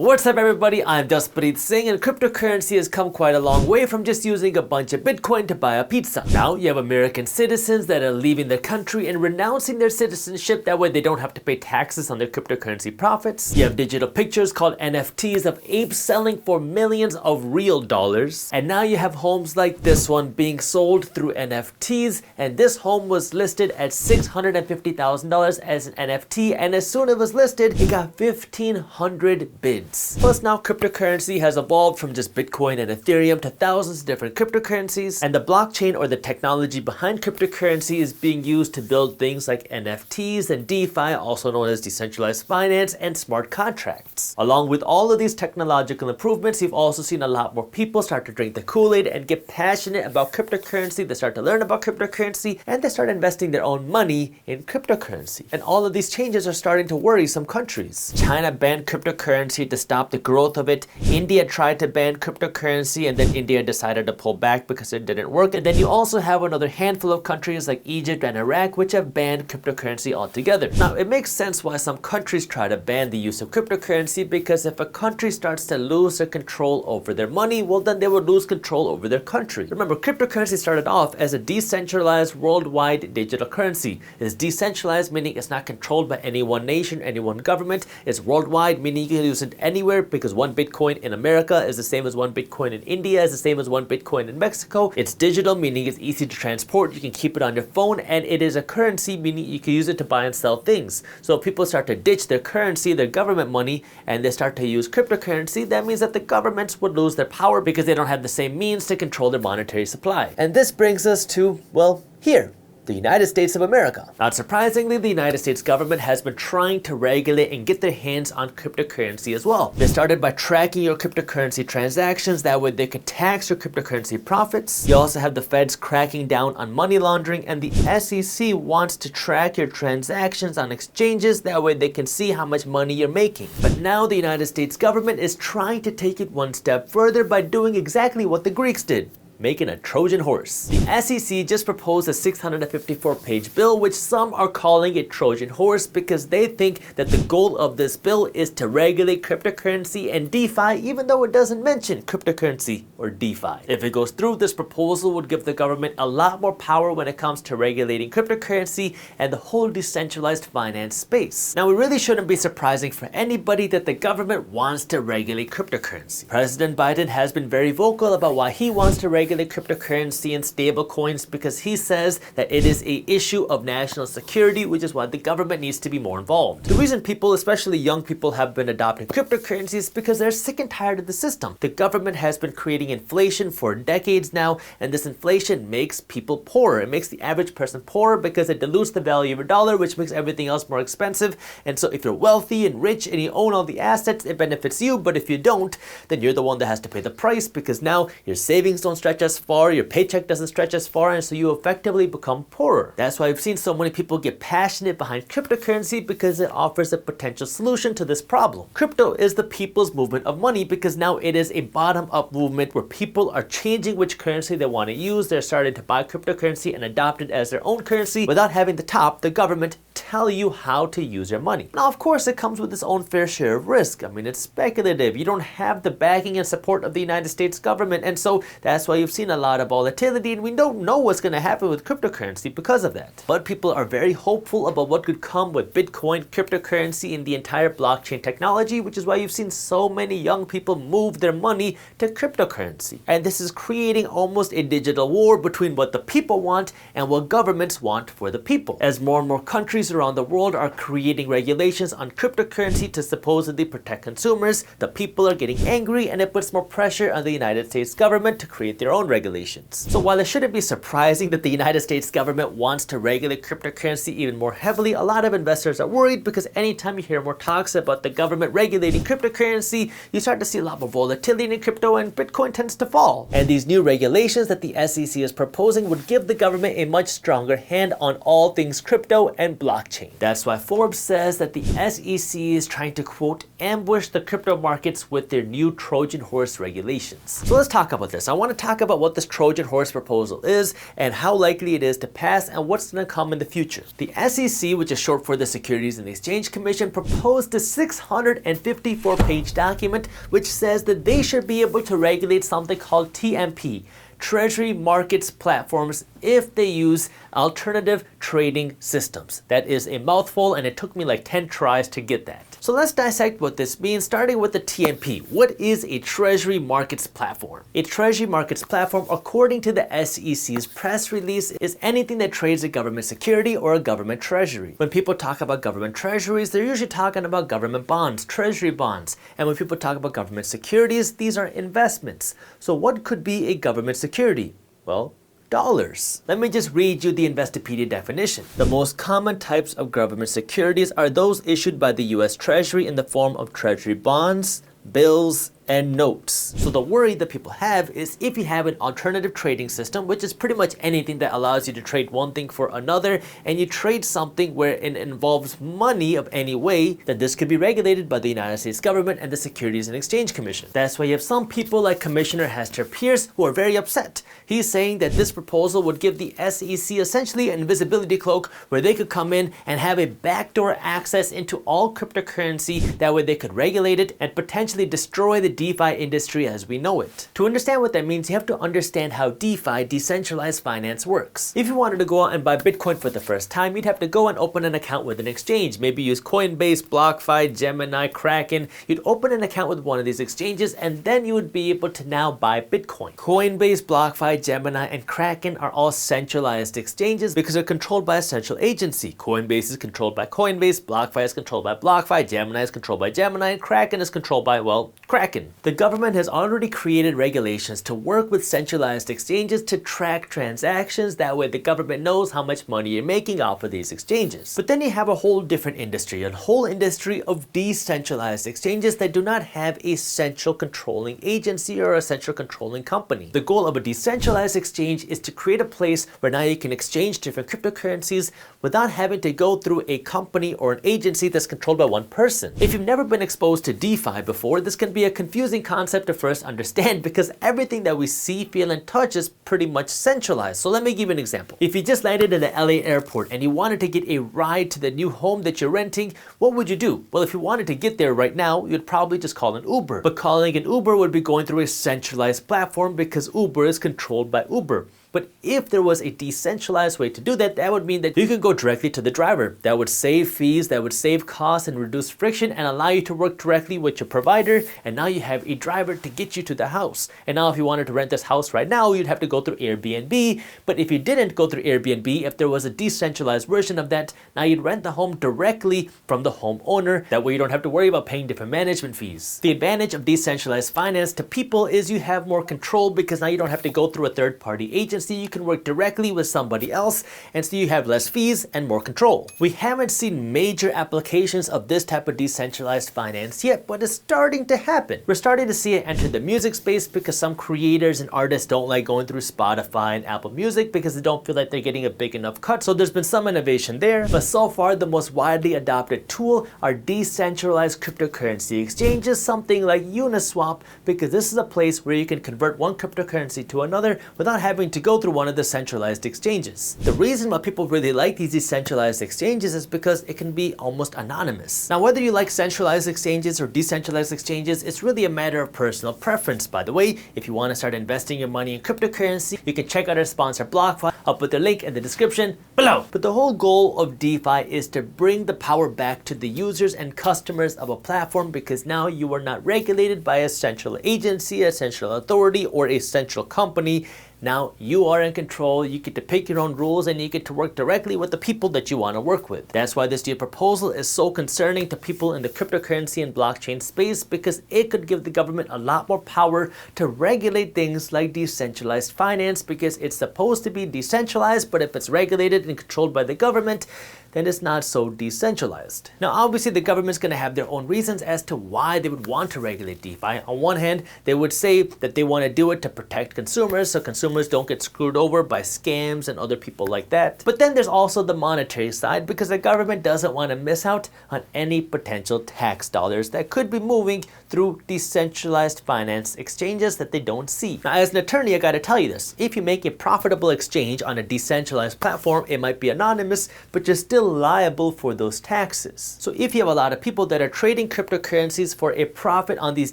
What's up everybody, I'm Jaspreet Singh, and cryptocurrency has come quite a long way from just using a bunch of Bitcoin to buy a pizza. Now you have American citizens that are leaving their country and renouncing their citizenship, that way they don't have to pay taxes on their cryptocurrency profits. You have digital pictures called NFTs of apes selling for millions of real dollars. And now you have homes like this one being sold through NFTs, and this home was listed at $650,000 as an NFT, and as soon as it was listed, it got 1,500 bids. Plus now cryptocurrency has evolved from just Bitcoin and Ethereum to thousands of different cryptocurrencies, and the blockchain, or the technology behind cryptocurrency, is being used to build things like NFTs and DeFi, also known as decentralized finance, and smart contracts. Along with all of these technological improvements, you've also seen a lot more people start to drink the Kool-Aid and get passionate about cryptocurrency. They start to learn about cryptocurrency and they start investing their own money in cryptocurrency. And all of these changes are starting to worry some countries. China banned cryptocurrency to stop the growth of it. India tried to ban cryptocurrency, and then India decided to pull back because it didn't work. And then you also have another handful of countries like Egypt and Iraq which have banned cryptocurrency altogether. Now it makes sense why some countries try to ban the use of cryptocurrency, because if a country starts to lose their control over their money, well then they will lose control over their country. Remember, cryptocurrency started off as a decentralized worldwide digital currency. It's decentralized, meaning it's not controlled by any one nation, any one government. It's worldwide, meaning you can use it anywhere, because one Bitcoin in America is the same as one Bitcoin in India, is the same as one Bitcoin in Mexico. It's digital, meaning it's easy to transport. You can keep it on your phone, and it is a currency, meaning you can use it to buy and sell things. So if people start to ditch their currency, their government money, and they start to use cryptocurrency, that means that the governments would lose their power because they don't have the same means to control their monetary supply. And this brings us to, well, here. The United States of America. Not surprisingly, the United States government has been trying to regulate and get their hands on cryptocurrency as well. They started by tracking your cryptocurrency transactions, that way they could tax your cryptocurrency profits. You also have the feds cracking down on money laundering, and the SEC wants to track your transactions on exchanges, that way they can see how much money you're making. But now the United States government is trying to take it one step further by doing exactly what the Greeks did: making a Trojan horse. The SEC just proposed a 654-page bill, which some are calling a Trojan horse because they think that the goal of this bill is to regulate cryptocurrency and DeFi, even though it doesn't mention cryptocurrency or DeFi. If it goes through, this proposal would give the government a lot more power when it comes to regulating cryptocurrency and the whole decentralized finance space. Now, it really shouldn't be surprising for anybody that the government wants to regulate cryptocurrency. President Biden has been very vocal about why he wants to regulate cryptocurrency and stable coins, because he says that it is an issue of national security, which is why the government needs to be more involved. The reason people, especially young people, have been adopting cryptocurrency is because they're sick and tired of the system. The government has been creating inflation for decades now, and this inflation makes people poorer. It makes the average person poorer because it dilutes the value of a dollar, which makes everything else more expensive. And so if you're wealthy and rich and you own all the assets, it benefits you, but if you don't, then you're the one that has to pay the price, because now your savings don't stretch as far, your paycheck doesn't stretch as far, and so you effectively become poorer. That's why I've seen so many people get passionate behind cryptocurrency, because it offers a potential solution to this problem. Crypto is the people's movement of money, because now it is a bottom-up movement where people are changing which currency they want to use. They're starting to buy cryptocurrency and adopt it as their own currency without having the top, the government, tell you how to use your money. Now, of course, it comes with its own fair share of risk. I mean, it's speculative. You don't have the backing and support of the United States government, and so that's why you've seen a lot of volatility, and we don't know what's going to happen with cryptocurrency because of that. But people are very hopeful about what could come with Bitcoin, cryptocurrency, and the entire blockchain technology, which is why you've seen so many young people move their money to cryptocurrency. And this is creating almost a digital war between what the people want and what governments want for the people. As more and more countries around the world are creating regulations on cryptocurrency to supposedly protect consumers, the people are getting angry, and it puts more pressure on the United States government to create their own regulations. So while it shouldn't be surprising that the United States government wants to regulate cryptocurrency even more heavily, a lot of investors are worried, because anytime you hear more talks about the government regulating cryptocurrency, you start to see a lot more volatility in crypto, and Bitcoin tends to fall. And these new regulations that the SEC is proposing would give the government a much stronger hand on all things crypto and blockchain. That's why Forbes says that the SEC is trying to, quote, ambush the crypto markets with their new Trojan horse regulations. So let's talk about this. I want to talk about what this Trojan horse proposal is and how likely it is to pass and what's going to come in the future. The SEC, which is short for the Securities and Exchange Commission, proposed a 654-page document which says that they should be able to regulate something called TMP, Treasury Markets Platforms, if they use alternative trading systems. That is a mouthful, and it took me like 10 tries to get that. So let's dissect what this means, starting with the TMP. What is a Treasury Markets Platform? A Treasury Markets Platform, according to the SEC's press release, is anything that trades a government security or a government treasury. When people talk about government treasuries, they're usually talking about government bonds, treasury bonds. And when people talk about government securities, these are investments. So what could be a government security? Well, dollars. Let me just read you the Investopedia definition. The most common types of government securities are those issued by the US Treasury in the form of treasury bonds, bills, and notes. So the worry that people have is if you have an alternative trading system, which is pretty much anything that allows you to trade one thing for another, and you trade something where it involves money of any way, that this could be regulated by the United States government and the Securities and Exchange Commission. That's why you have some people like Commissioner Hester Pierce who are very upset. He's saying that this proposal would give the SEC essentially an invisibility cloak where they could come in and have a backdoor access into all cryptocurrency. That way they could regulate it and potentially destroy the DeFi industry as we know it. To understand what that means, you have to understand how DeFi, decentralized finance, works. If you wanted to go out and buy Bitcoin for the first time, you'd have to go and open an account with an exchange. Maybe use Coinbase, BlockFi, Gemini, Kraken. You'd open an account with one of these exchanges and then you would be able to now buy Bitcoin. Coinbase, BlockFi, Gemini, and Kraken are all centralized exchanges because they're controlled by a central agency. Coinbase is controlled by Coinbase, BlockFi is controlled by BlockFi, Gemini is controlled by Gemini, and Kraken is controlled by, well, Kraken. The government has already created regulations to work with centralized exchanges to track transactions. That way the government knows how much money you're making off of these exchanges. But then you have a whole different industry, a whole industry of decentralized exchanges that do not have a central controlling agency or a central controlling company. The goal of a decentralized exchange is to create a place where now you can exchange different cryptocurrencies without having to go through a company or an agency that's controlled by one person. If you've never been exposed to DeFi before, this can be a confusing concept to first understand because everything that we see, feel, and touch is pretty much centralized. So let me give you an example. If you just landed at the LA airport and you wanted to get a ride to the new home that you're renting, what would you do? Well, if you wanted to get there right now, you'd probably just call an Uber. But calling an Uber would be going through a centralized platform because Uber is controlled by Uber. But if there was a decentralized way to do that, that would mean that you could go directly to the driver. That would save fees, that would save costs and reduce friction and allow you to work directly with your provider. And now you have a driver to get you to the house. And now if you wanted to rent this house right now, you'd have to go through Airbnb. But if you didn't go through Airbnb, if there was a decentralized version of that, now you'd rent the home directly from the homeowner. That way you don't have to worry about paying different management fees. The advantage of decentralized finance to people is you have more control because now you don't have to go through a third-party agency. You can work directly with somebody else, and so you have less fees and more control. We haven't seen major applications of this type of decentralized finance yet, but it's starting to happen. We're starting to see it enter the music space because some creators and artists don't like going through Spotify and Apple Music because they don't feel like they're getting a big enough cut. So there's been some innovation there, but so far the most widely adopted tool are decentralized cryptocurrency exchanges, something like Uniswap, because this is a place where you can convert one cryptocurrency to another without having to go through one of the centralized exchanges. The reason why people really like these decentralized exchanges is because it can be almost anonymous. Now, whether you like centralized exchanges or decentralized exchanges, it's really a matter of personal preference. By the way, if you want to start investing your money in cryptocurrency, you can check out our sponsor BlockFi. I'll put the link in the description below. But the whole goal of DeFi is to bring the power back to the users and customers of a platform because now you are not regulated by a central agency, a central authority, or a central company. Now you are in control, you get to pick your own rules, and you get to work directly with the people that you want to work with. That's why this new proposal is so concerning to people in the cryptocurrency and blockchain space, because it could give the government a lot more power to regulate things like decentralized finance, because it's supposed to be decentralized, but if it's regulated and controlled by the government, then it's not so decentralized. Now, obviously, the government's going to have their own reasons as to why they would want to regulate DeFi. On one hand, they would say that they want to do it to protect consumers so consumers don't get screwed over by scams and other people like that. But then there's also the monetary side, because the government doesn't want to miss out on any potential tax dollars that could be moving through decentralized finance exchanges that they don't see. Now, as an attorney, I gotta tell you this. If you make a profitable exchange on a decentralized platform, it might be anonymous, but you're still liable for those taxes. So if you have a lot of people that are trading cryptocurrencies for a profit on these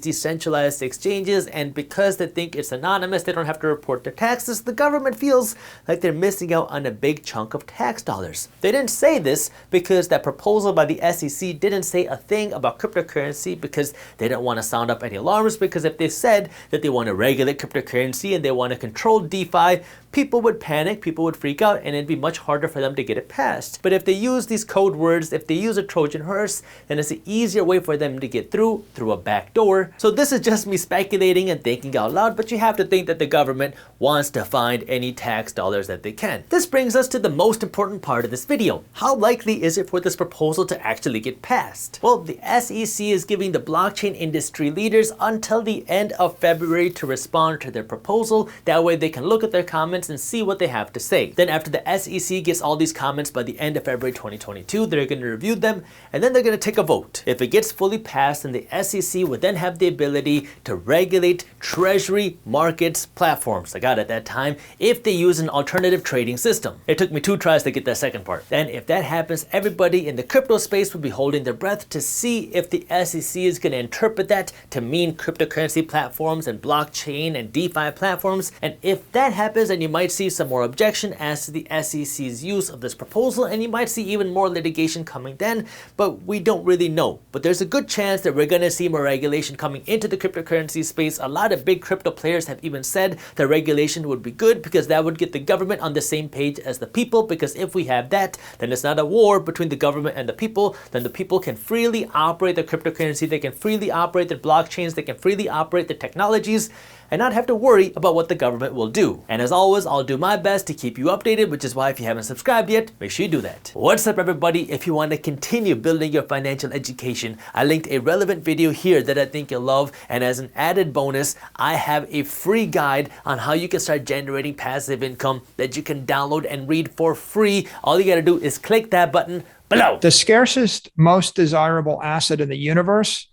decentralized exchanges, and because they think it's anonymous, they don't have to report their taxes, the government feels like they're missing out on a big chunk of tax dollars. They didn't say this because that proposal by the SEC didn't say a thing about cryptocurrency, because they didn't want to sound up any alarms, because if they said that they want to regulate cryptocurrency and they want to control DeFi, people would panic, people would freak out, and it'd be much harder for them to get it passed. But if they use these code words, if they use a Trojan horse, then it's an easier way for them to get through a back door. So this is just me speculating and thinking out loud, but you have to think that the government wants to find any tax dollars that they can. This brings us to the most important part of this video. How likely is it for this proposal to actually get passed? Well, the SEC is giving the blockchain industry leaders until the end of February to respond to their proposal. That way they can look at their comments and see what they have to say. Then after the SEC gets all these comments by the end of February 2022, they're going to review them, and then they're going to take a vote. If it gets fully passed, then the SEC would then have the ability to regulate treasury markets platforms. I got it that time, if they use an alternative trading system. It took me 2 tries to get that second part. Then if that happens, everybody in the crypto space would be holding their breath to see if the SEC is going to interpret that to mean cryptocurrency platforms and blockchain and DeFi platforms. And if that happens, then you might see some more objection as to the SEC's use of this proposal, and you might see even more litigation coming then, but we don't really know. But there's a good chance that we're going to see more regulation coming into the cryptocurrency space. A lot of big crypto players have even said that regulation would be good, because that would get the government on the same page as the people, because if we have that, then it's not a war between the government and the people. Then the people can freely operate their cryptocurrency, they can freely operate their blockchains, they can freely operate their technologies, and not have to worry about what the government will do. And as always, I'll do my best to keep you updated, which is why if you haven't subscribed yet, make sure you do that. What's up, everybody? If you want to continue building your financial education, I linked a relevant video here that I think you'll love, and as an added bonus, I have a free guide on how you can start generating passive income that you can download and read for free. All you gotta do is click that button below. The scarcest, most desirable asset in the universe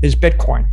is Bitcoin.